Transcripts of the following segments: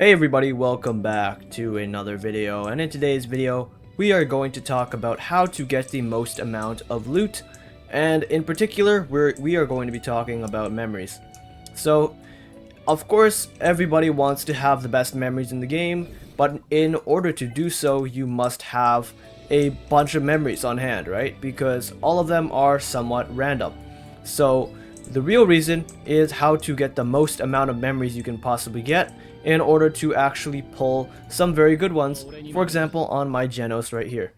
Hey everybody, welcome back to another video, and in today's video we are going to talk about how to get the most amount of loot, and in particular we are going to be talking about memories. So of course everybody wants to have the best memories in the game, but in order to do so you must have a bunch of memories on hand, right? Because all of them are somewhat random. So the real reason is how to get the most amount of memories you can possibly get in order to actually pull some very good ones. For example, on my Genos right here.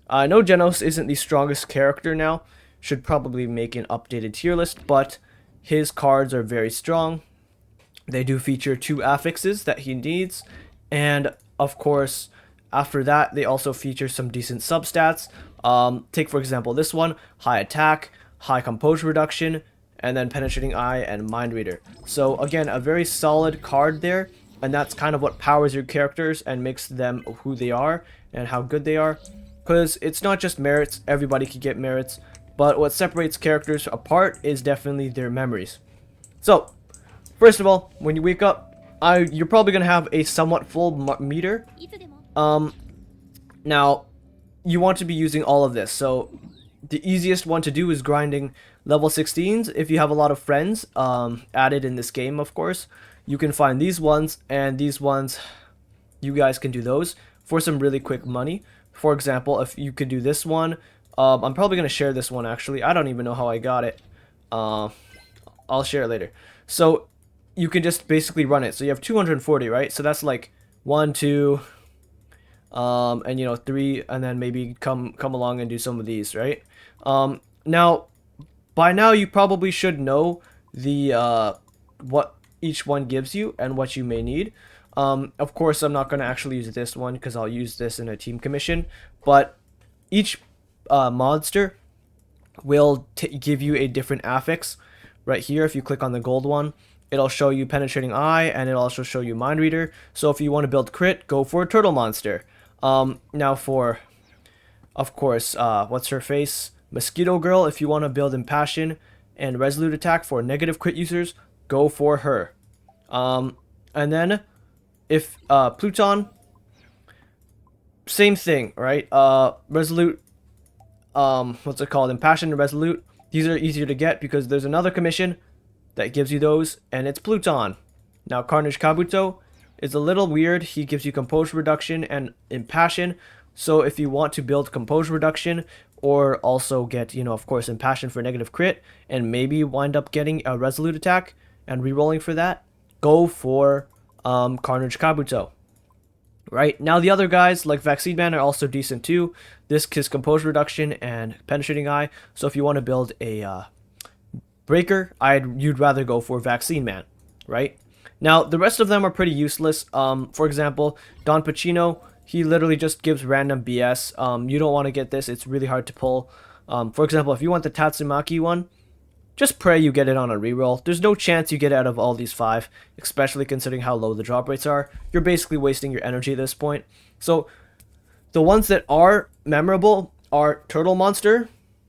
I know Genos isn't the strongest character now, should probably make an updated tier list, but his cards are very strong. They do feature 2 affixes that he needs, and of course, after that, they also feature some decent substats. Take for example this one: high attack, high composure reduction, and then penetrating eye and mind reader. So again, a very solid card there, and that's kind of what powers your characters and makes them who they are and how good they are. Because it's not just merits, everybody can get merits, but what separates characters apart is definitely their memories. So first of all, when you wake up, you're probably going to have a somewhat full meter. Now, you want to be using all of this. So the easiest one to do is grinding level 16s. If you have a lot of friends added in this game, of course, you can find these ones, and these ones, you guys can do those for some really quick money. For example, if you could do this one, I'm probably going to share this one actually. I don't even know how I got it. I'll share it later. So you can just basically run it. So you have 240, right? So that's like 1, 2, and 3, and then maybe come along and do some of these, right? Now, by now you probably should know the what each one gives you and what you may need. Of course, I'm not going to actually use this one because I'll use this in a team commission, but each monster will give you a different affix. Right here, if you click on the gold one, it'll show you penetrating eye, and it'll also show you mind reader. So if you want to build crit, go for a turtle monster. Now for, of course, what's her face? Mosquito Girl, if you want to build impassion and resolute attack for negative crit users, go for her. And then if Pluton, same thing, right? Resolute, what's it called? Impassion and resolute. These are easier to get because there's another commission that gives you those, and it's Pluton. Now Carnage Kabuto is a little weird. He gives you composure reduction and impassion. So if you want to build composure reduction, or also get, of course, impassion for negative crit, and maybe wind up getting a resolute attack and rerolling for that, go for Carnage Kabuto. Right, now the other guys like Vaccine Man are also decent too. This is composure reduction and penetrating eye. So if you want to build a breaker, you'd rather go for Vaccine Man, right? Now the rest of them are pretty useless. For example, Don Pacino, he literally just gives random BS. You don't want to get this; it's really hard to pull. For example, if you want the Tatsumaki one, just pray you get it on a reroll. There's no chance you get it out of all these 5, especially considering how low the drop rates are. You're basically wasting your energy at this point. So the ones that are memorable are Turtle Monster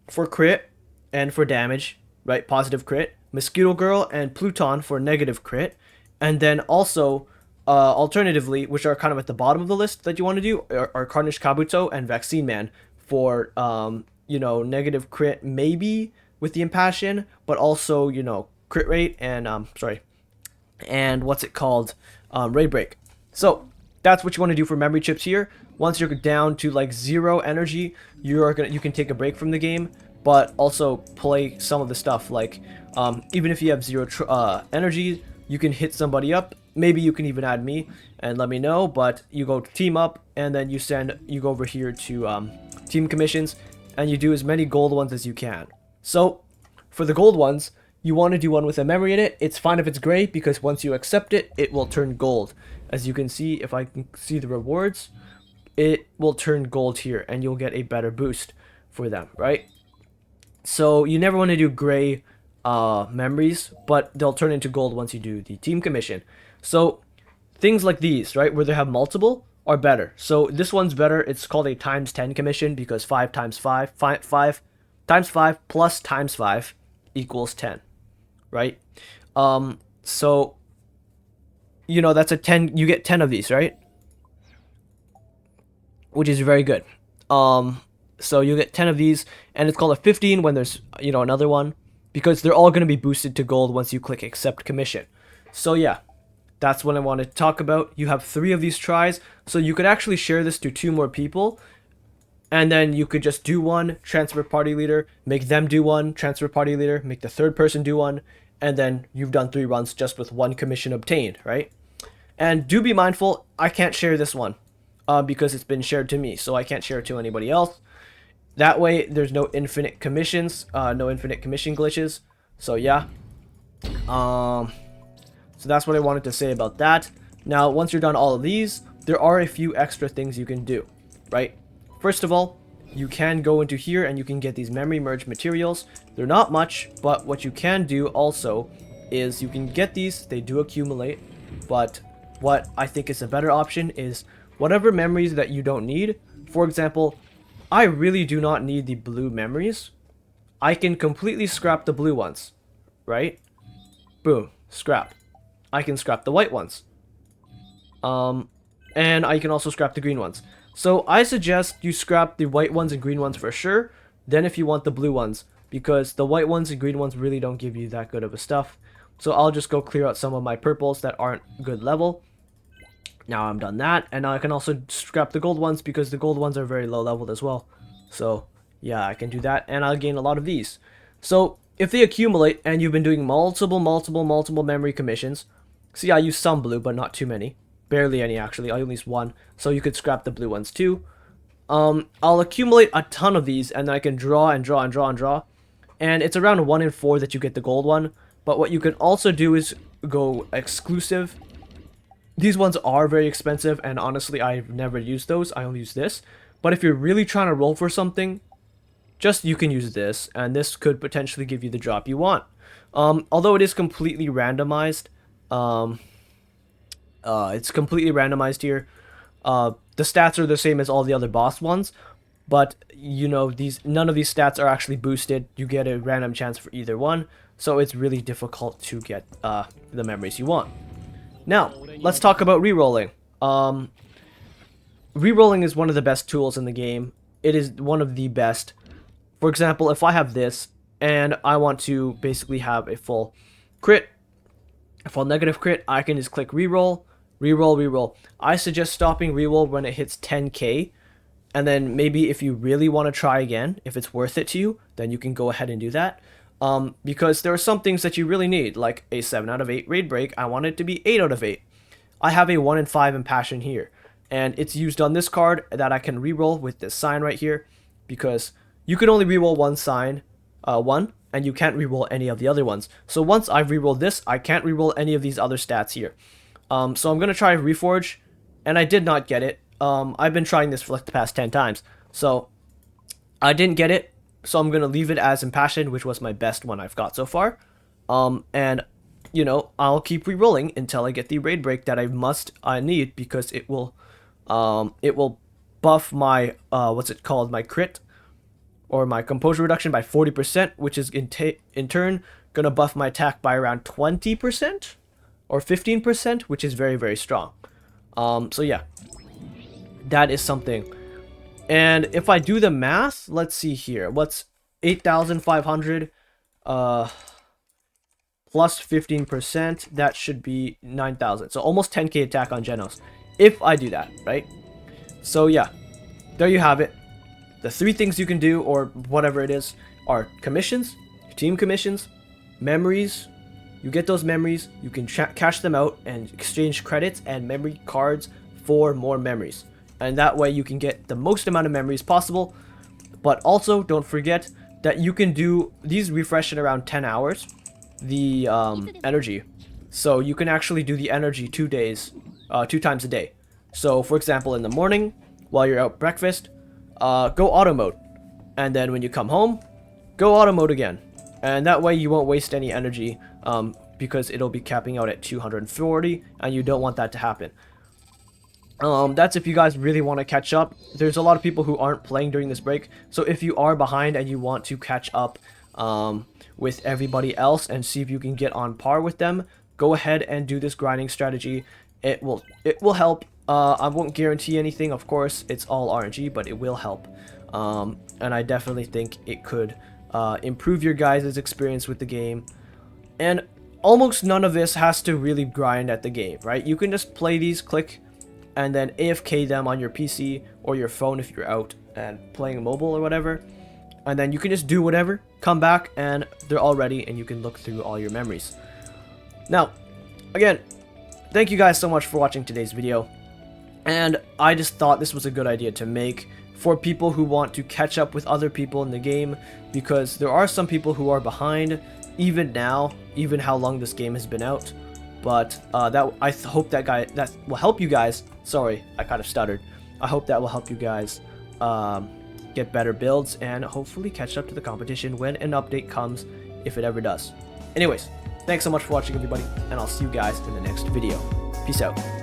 for crit and for damage, right? Positive crit. Mosquito Girl and Pluton for negative crit. And then also, alternatively, which are kind of at the bottom of the list that you want to do, are Carnage Kabuto and Vaccine Man for, negative crit maybe with the impassion, but also, crit rate and, and what's it called? Raid break. So that's what you want to do for memory chips here. Once you're down to like 0 energy, you can take a break from the game, but also play some of the stuff like, even if you have 0 energy, you can hit somebody up. Maybe you can even add me and let me know, but you go to team up, and then you go over here to team commissions, and you do as many gold ones as you can. So for the gold ones, you want to do one with a memory in it. It's fine if it's gray, because once you accept it, it will turn gold. As you can see, if I can see the rewards, it will turn gold here, and you'll get a better boost for them, right? So you never want to do gray memories, but they'll turn into gold once you do the team commission. So things like these, right, where they have multiple, are better. So this one's better. It's called a times 10 commission because 5 times 5 times 5 plus times 5 equals 10, right? So you know, that's a 10, you get 10 of these, right? Which is very good. So you get 10 of these, and it's called a 15 when there's, you know, another one, because they're all going to be boosted to gold once you click accept commission. So yeah, that's what I wanted to talk about. You have 3 of these tries, so you could actually share this to 2 more people, and then you could just do one, transfer party leader, make them do one, transfer party leader, make the third person do one, and then you've done 3 runs just with 1 commission obtained, right? And do be mindful, I can't share this one because it's been shared to me, so I can't share it to anybody else. That way, there's no infinite commissions, no infinite commission glitches. So yeah, so that's what I wanted to say about that. Now, once you're done all of these, there are a few extra things you can do, right? First of all, you can go into here and you can get these memory merge materials. They're not much, but what you can do also is you can get these. They do accumulate, but what I think is a better option is whatever memories that you don't need. For example, I really do not need the blue memories. I can completely scrap the blue ones, right? Boom, scrap. I can scrap the white ones. And I can also scrap the green ones. So I suggest you scrap the white ones and green ones for sure. Then if you want the blue ones, because the white ones and green ones really don't give you that good of a stuff. So I'll just go clear out some of my purples that aren't good level. Now I'm done that, and now I can also scrap the gold ones because the gold ones are very low leveled as well. So yeah, I can do that, and I'll gain a lot of these. So if they accumulate and you've been doing multiple memory commissions, see, I use some blue but not too many, barely any actually. I only use 1, so you could scrap the blue ones too. I'll accumulate a ton of these, and then I can draw and draw and draw and draw, and it's around 1 in 4 that you get the gold one. But what you can also do is go exclusive. These ones are very expensive, and honestly, I've never used those. I only use this. But if you're really trying to roll for something, just you can use this, and this could potentially give you the drop you want. Although it is completely randomized, it's completely randomized here. The stats are the same as all the other boss ones, but you know, none of these stats are actually boosted. You get a random chance for either one, so it's really difficult to get the memories you want. Now, let's talk about rerolling. Rerolling is one of the best tools in the game. It is one of the best. For example, if I have this, and I want to basically have a full crit, a full negative crit, I can just click reroll, reroll, reroll. I suggest stopping reroll when it hits 10k, and then maybe if you really want to try again, if it's worth it to you, then you can go ahead and do that. Because there are some things that you really need, like a 7 out of 8 raid break. I want it to be 8 out of 8. I have a 1 in 5 impassion here, and it's used on this card that I can reroll with this sign right here, because you can only reroll one sign, and you can't reroll any of the other ones. So once I've rerolled this, I can't reroll any of these other stats here. So I'm gonna try Reforge, and I did not get it. I've been trying this for like the past 10 times, so I didn't get it. So I'm going to leave it as Impassioned, which was my best one I've got so far. And, you know, I'll keep re-rolling until I get the raid break that I need, because it will buff my, my crit, or my composure reduction by 40%, which is in turn going to buff my attack by around 20% or 15%, which is very, very strong. So yeah, that is something. And if I do the math, let's see here. What's 8,500 plus 15%? That should be 9,000. So almost 10k attack on Genos if I do that, right? So yeah, there you have it. The 3 things you can do, or whatever it is, are commissions, team commissions, memories. You get those memories, you can cash them out and exchange credits and memory cards for more memories. And that way you can get the most amount of memories possible. But also, don't forget that you can do these refresh in around 10 hours, the energy. So you can actually do the energy 2 times a day. So for example, in the morning, while you're out breakfast, go auto mode. And then when you come home, go auto mode again. And that way you won't waste any energy, because it'll be capping out at 240, and you don't want that to happen. That's if you guys really want to catch up. There's a lot of people who aren't playing during this break, so if you are behind and you want to catch up with everybody else and see if you can get on par with them, go ahead and do this grinding strategy. it will help. I won't guarantee anything, of course. It's all RNG, but it will help. And I definitely think it could improve your guys' experience with the game. And almost none of this has to really grind at the game, right? You can just play these, click, and then AFK them on your PC or your phone if you're out and playing mobile or whatever. And then you can just do whatever, come back, and they're all ready, and you can look through all your memories. Now, again, thank you guys so much for watching today's video. And I just thought this was a good idea to make for people who want to catch up with other people in the game, because there are some people who are behind even now, even how long this game has been out. But I hope that will help you guys. Sorry, I kind of stuttered. I hope that will help you guys get better builds and hopefully catch up to the competition when an update comes, if it ever does. Anyways, thanks so much for watching, everybody, and I'll see you guys in the next video. Peace out.